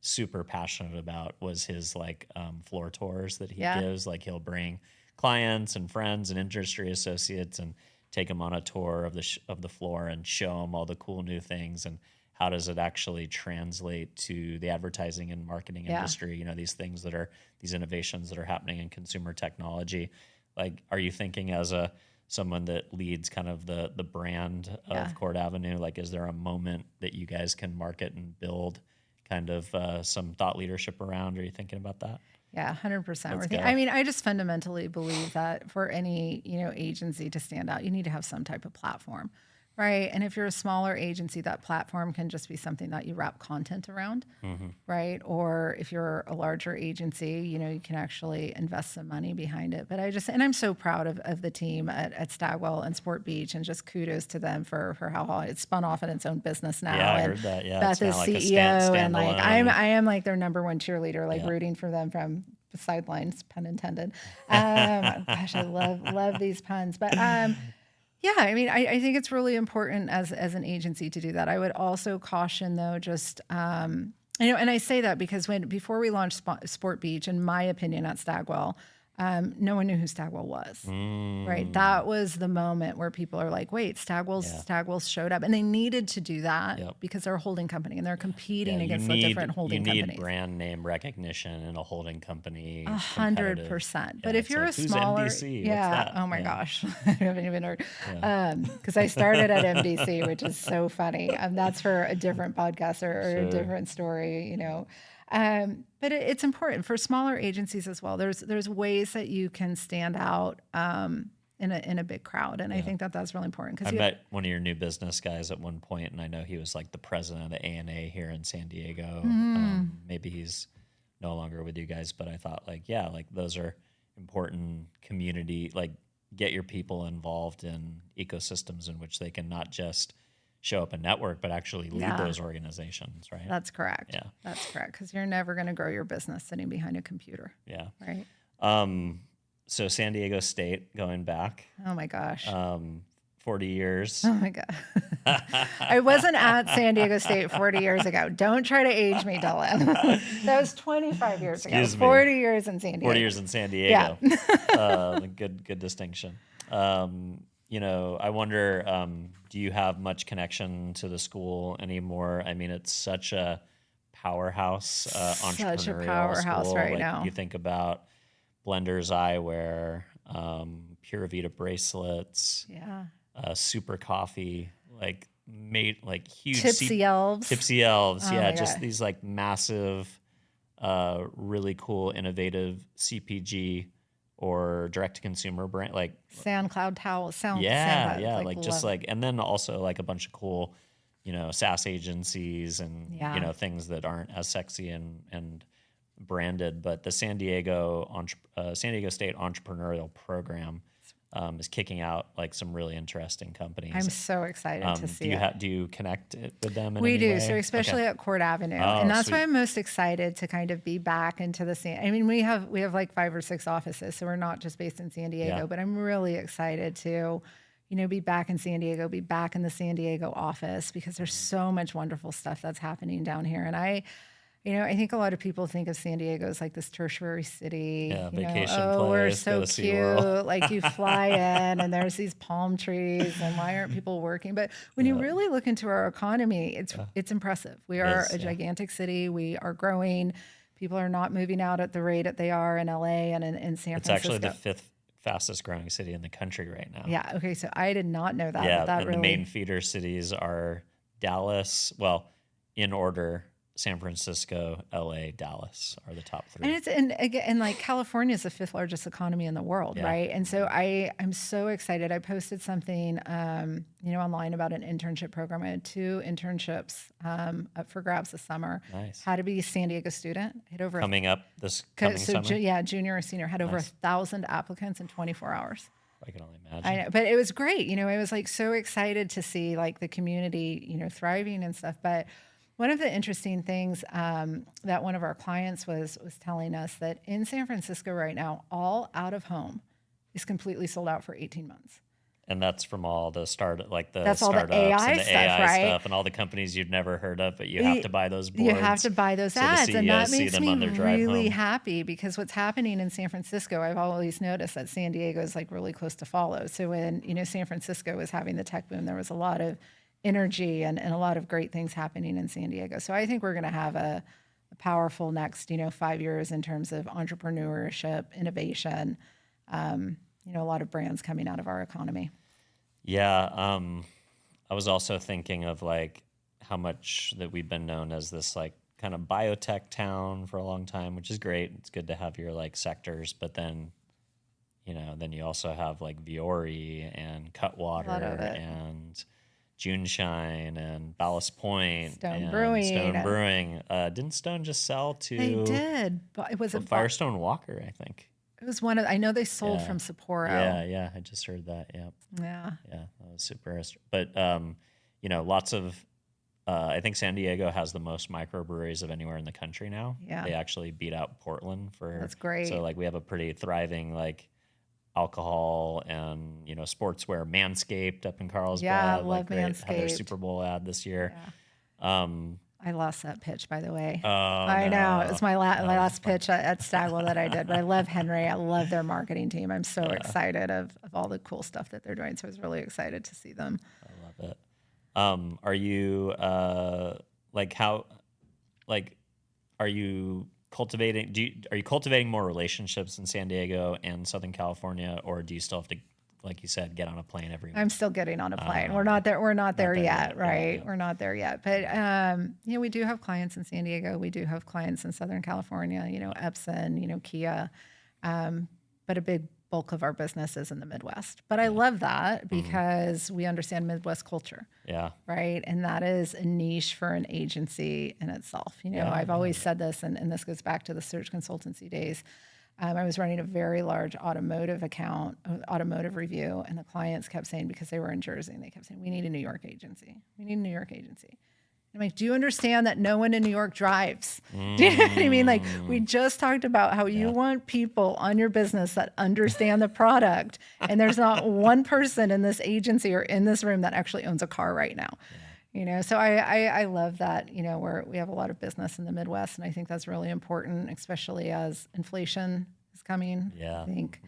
super passionate about was his like floor tours that he Yeah. gives. Like he'll bring clients and friends and industry associates and take them on a tour of the floor and show them all the cool new things and how does it actually translate to the advertising and marketing Yeah. industry. You know, these things that are these innovations that are happening in consumer technology. Like, are you thinking as someone that leads kind of the brand Yeah. of Court Avenue? Like, is there a moment that you guys can market and build kind of some thought leadership around? Are you thinking about that? Yeah, 100%. Let's go. I mean, I just fundamentally believe that for any, agency to stand out, you need to have some type of platform, right? And if you're a smaller agency, that platform can just be something that you wrap content around, right? Or if you're a larger agency, you can actually invest some money behind it. But and I'm so proud of the team at Stagwell and Sport Beach, and just kudos to them for how it's spun off in its own business now. Yeah, I and heard that. Yeah, Beth is like CEO, and like standalone. I am like their number one cheerleader, like Yeah. rooting for them from the sidelines, pun intended. Gosh, I love these puns, but yeah, I mean, I think it's really important as an agency to do that. I would also caution, though, just and I say that because before we launched Sport Beach, in my opinion, at Stagwell, no one knew who Stagwell was. Right, that was the moment where people are like, "Wait, Stagwell's showed up," and they needed to do that because they're a holding company and they're competing against the different holding companies. You need brand name recrecognition in a holding company. 100%. But if you're like, a smaller, who's NBC? yeah, oh my gosh, I haven't even heard. Because I started at MDC, which is so funny. That's for a different podcast or a different story, But it's important for smaller agencies as well. There's ways that you can stand out in a big crowd, and I think that's really important. I met one of your new business guys at one point, and I know he was like the president of the ANA here in San Diego. Maybe he's no longer with you guys, but I thought like those are important community. Like, get your people involved in ecosystems in which they can not just show up and network, but actually lead those organizations, right? That's correct. Yeah. That's correct. Because you're never going to grow your business sitting behind a computer. Yeah. Right. So San Diego State, going back. Oh my gosh. 40 years. Oh my God. I wasn't at San Diego State 40 years ago. Don't try to age me, Dylan. That was 25 years ago. 40 years in San Diego. 40 years in San Diego. Yeah. Good distinction. I wonder, do you have much connection to the school anymore? I mean, it's such a powerhouse, entrepreneurial such a powerhouse school. right now. You think about Blender's Eyewear, Pura Vida bracelets, Super Coffee, like made like huge Tipsy Elves. Tipsy Elves, oh just these like massive, really cool, innovative CPG or direct to consumer brand, like SoundCloud towels. SoundCloud, like just like, and then also like a bunch of cool, SaaS agencies and things that aren't as sexy and branded. But the San Diego State Entrepreneurial Program is kicking out like some really interesting companies. I'm so excited to see it. Do you connect it with them? We do. Way? So especially at Court Avenue, and that's why I'm most excited to kind of be back into the San. I mean, we have like 5 or 6 offices, so we're not just based in San Diego. But I'm really excited to, be back in San Diego, be back in the San Diego office, because there's so much wonderful stuff that's happening down here, and I think a lot of people think of San Diego as like this tertiary city. Vacation place. We're so cute. Like you fly in and there's these palm trees, and why aren't people working? But when you really look into our economy, it's impressive. We are a gigantic city. We are growing. People are not moving out at the rate that they are in LA and in San Francisco. It's actually the 5th fastest growing city in the country right now. Yeah. Okay. So I did not know that. Yeah. But And the main feeder cities are Dallas. Well, in order. San Francisco, LA, Dallas are the top 3. And like California is the 5th largest economy in the world, right? And so I'm so excited. I posted something, online about an internship program. I had 2 internships up for grabs this summer. Nice. Had to be a San Diego student. Had over coming summer. Junior or senior. Had over 1,000 applicants in 24 hours. I can only imagine. I know, but it was great. I was like so excited to see like the community, thriving and stuff. But one of the interesting things that one of our clients was telling us, that in San Francisco right now, all out of home is completely sold out for 18 months. And that's from all the That's all the startups AI and the stuff, AI right? stuff and all the companies you've never heard of, but you have to buy those boards. You have to buy those so the ads, and that CEOs see makes them me on their drive really home. happy, because what's happening in San Francisco, I've always noticed that San Diego is like really close to follow. So when, San Francisco was having the tech boom, there was a lot of energy and a lot of great things happening in San Diego. So I think we're going to have a powerful next, 5 years in terms of entrepreneurship, innovation, a lot of brands coming out of our economy. Yeah. I was also thinking of like how much that we've been known as this like kind of biotech town for a long time, which is great. It's good to have your like sectors, but then, then you also have like Viore and Cutwater and June Shine and Ballast Point Stone and Brewing. Stone Brewing. Didn't Stone just sell to? They did, but it was Firestone Walker, I think. It was one of. I know they sold from Sapporo. Yeah. I just heard that. Yeah. Yeah. That was super interesting. But lots of. I think San Diego has the most microbreweries of anywhere in the country now. Yeah. They actually beat out Portland for. That's great. So like we have a pretty thriving like alcohol and sportswear. Manscaped up in Carlsbad. Yeah, I love like Manscaped. Had their Super Bowl ad this year. Yeah. I lost that pitch, by the way. Oh, I know. It was my last pitch at Stagwell that I did. But I love Henry. I love their marketing team. I'm so excited of all the cool stuff that they're doing. So I was really excited to see them. I love it. Are you are you cultivating? Are you cultivating more relationships in San Diego and Southern California, or do you still have to, like you said, get on a plane every week? I'm still getting on a plane. We're not there. We're not there yet, right? Yeah. We're not there yet. But we do have clients in San Diego. We do have clients in Southern California. Epson, Kia. But a big bulk of our business is in the Midwest. But I love that because we understand Midwest culture. Yeah. Right. And that is a niche for an agency in itself. I've always said this, and this goes back to the search consultancy days. I was running a very large automotive account, automotive review, and the clients kept saying, because they were in Jersey, and they kept saying, we need a New York agency. We need a New York agency. I'm like, do you understand that no one in New York drives? Do you know what I mean? Like, we just talked about how you want people on your business that understand the product, and there's not one person in this agency or in this room that actually owns a car right now. So I love that, we have a lot of business in the Midwest, and I think that's really important, especially as inflation is coming. Yeah. I think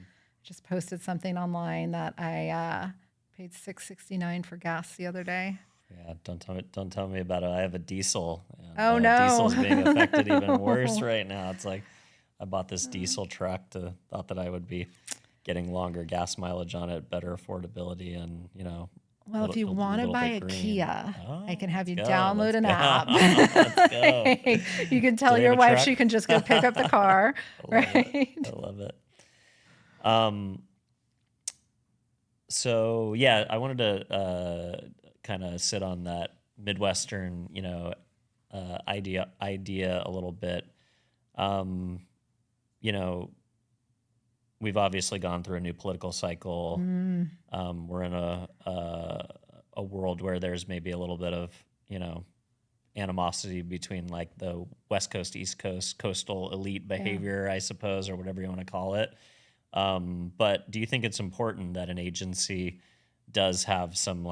just posted something online that I paid $6.69 for gas the other day. Yeah, don't tell me about it. I have a diesel. And, oh no, diesel's being affected even worse right now. It's like I bought this diesel truck thought that I would be getting longer gas mileage on it, better affordability, and Well, if you want to buy IKEA, I can have you download an app. Let's go. You can tell your wife she can just go pick up the car. I love it. So yeah, I wanted to kind of sit on that Midwestern, idea a little bit. We've obviously gone through a new political cycle. We're in a world where there's maybe a little bit of, animosity between like the West Coast, East Coast, coastal elite behavior, I suppose, or whatever you want to call it. But do you think it's important that an agency does have some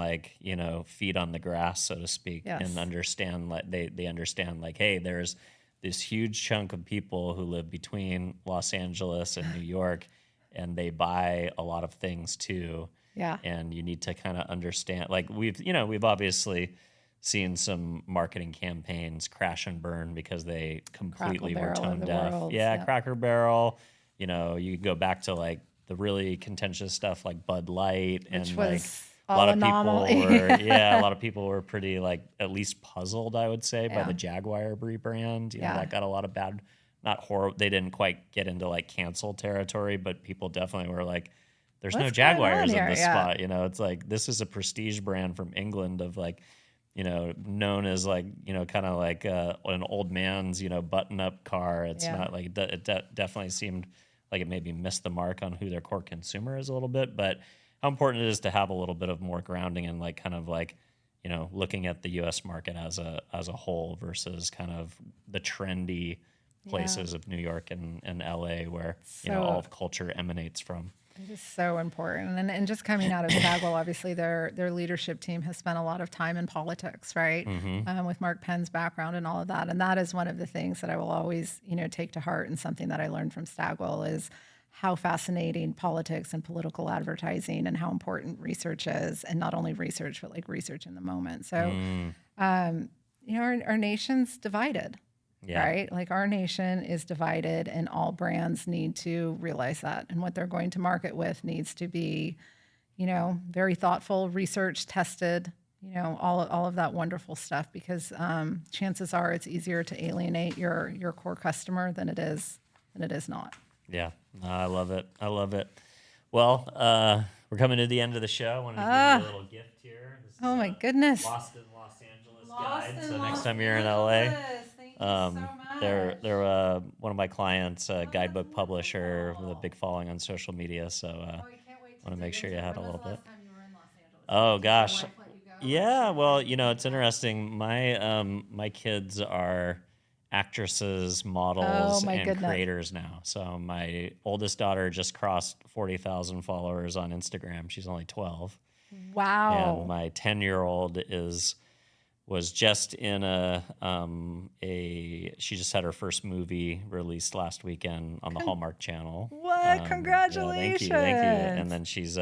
feet on the grass, so to speak, and understand they understand hey, there's this huge chunk of people who live between Los Angeles and New York, and they buy a lot of things too. Yeah. And you need to kind of understand, we've obviously seen some marketing campaigns crash and burn because they completely were tone deaf. Cracker Barrel. You go back to the really contentious stuff like Bud Light, which and was a lot of people were a lot of people were pretty at least puzzled, I would say, by the Jaguar rebrand. That got a lot of bad, not horrible. They didn't quite get into cancel territory, but people definitely were there's no Jaguars in this spot. It's this is a prestige brand from England of known as kind of an old man's button up car. It's not it definitely seemed like it maybe missed the mark on who their core consumer is a little bit, but how important it is to have a little bit of more grounding and looking at the U.S. market as a whole versus kind of the trendy places of New York and L.A. where all of culture emanates from. It is so important. And just coming out of Stagwell, obviously their leadership team has spent a lot of time in politics, right? With Mark Penn's background and all of that. And that is one of the things that I will always, take to heart, and something that I learned from Stagwell is how fascinating politics and political advertising and how important research is, and not only research, but like research in the moment. So, our nation's divided. Yeah. Right? Like our nation is divided, and all brands need to realize that. And what they're going to market with needs to be, very thoughtful, research, tested, all of that wonderful stuff, because chances are it's easier to alienate your core customer than it is not. Yeah. No, I love it. I love it. Well, we're coming to the end of the show. I wanted to give you a little gift here. This Oh is my goodness. Lost in Los Angeles guide. So next time you're in LA, so much. they're one of my clients, a guidebook publisher with a big following on social media. So I can't wait to want to make sure you had a little bit. Time you were in Los Angeles? Oh gosh, Did your wife let you go? yeah. Well, it's interesting. My kids are actresses, models, and goodness. creators now. So my oldest daughter just crossed 40,000 followers on Instagram. She's only 12. Wow. And my 10-year-old was just in she just had her first movie released last weekend on the Hallmark Channel. What? Congratulations. Yeah, thank you. And then she's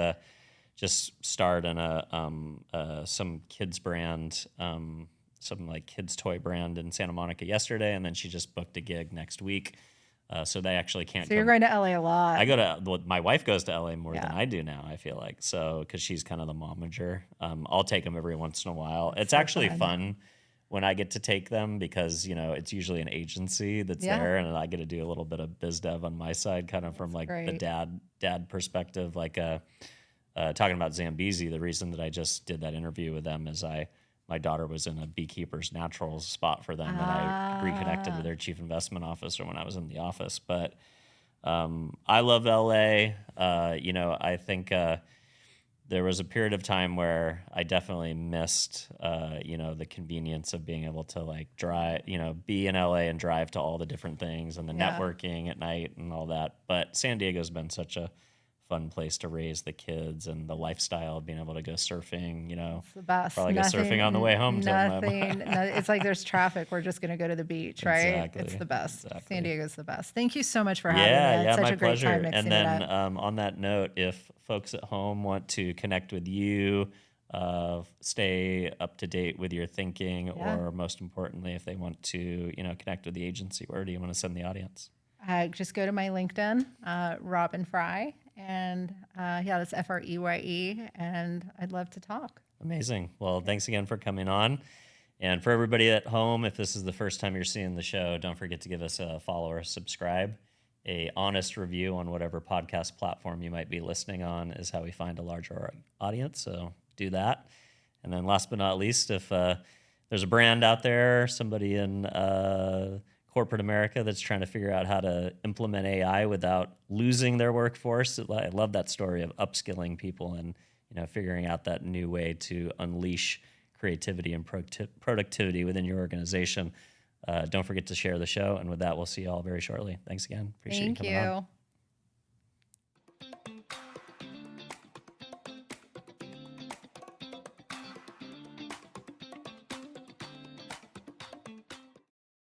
just starred in some kids brand, some like kids toy brand in Santa Monica yesterday, and then she just booked a gig next week. So they actually can't. So you're going to LA a lot. I go to. Well, my wife goes to LA more than I do now. I feel like because she's kind of the momager. I'll take them every once in a while. It's actually fun when I get to take them, because it's usually an agency that's there, and I get to do a little bit of biz dev on my side, kind of from like the dad perspective. Like talking about Zambezi, the reason that I just did that interview with them is my daughter was in a Beekeeper's Naturals spot for them, and I reconnected with their chief investment officer when I was in the office. But I love LA. I think there was a period of time where I definitely missed, the convenience of being able to like drive, be in LA and drive to all the different things and the networking at night and all that. But San Diego's been such a fun place to raise the kids, and the lifestyle of being able to go surfing, it's the best. Probably go surfing on the way home. It's like there's traffic. We're just going to go to the beach, right? Exactly. It's the best. Exactly. San Diego's the best. Thank you so much for having me. Yeah, Such my a great pleasure. time mixing And then it up. on that note, if folks at home want to connect with you, stay up to date with your thinking, or most importantly, if they want to, connect with the agency, where do you want to send the audience? Just go to my LinkedIn, Robyn Freye, and that's Freye, and I'd love to talk. Amazing. Well, thanks again for coming on. And for everybody at home, if this is the first time you're seeing the show, don't forget to give us a follow or subscribe. A honest review on whatever podcast platform you might be listening on is how we find a larger audience, so do that. And then last but not least, if there's a brand out there, somebody in corporate America that's trying to figure out how to implement AI without losing their workforce, I love that story of upskilling people and figuring out that new way to unleash creativity and productivity within your organization. Don't forget to share the show, and with that, we'll see you all very shortly. Thanks again. Appreciate you coming on. Thank you.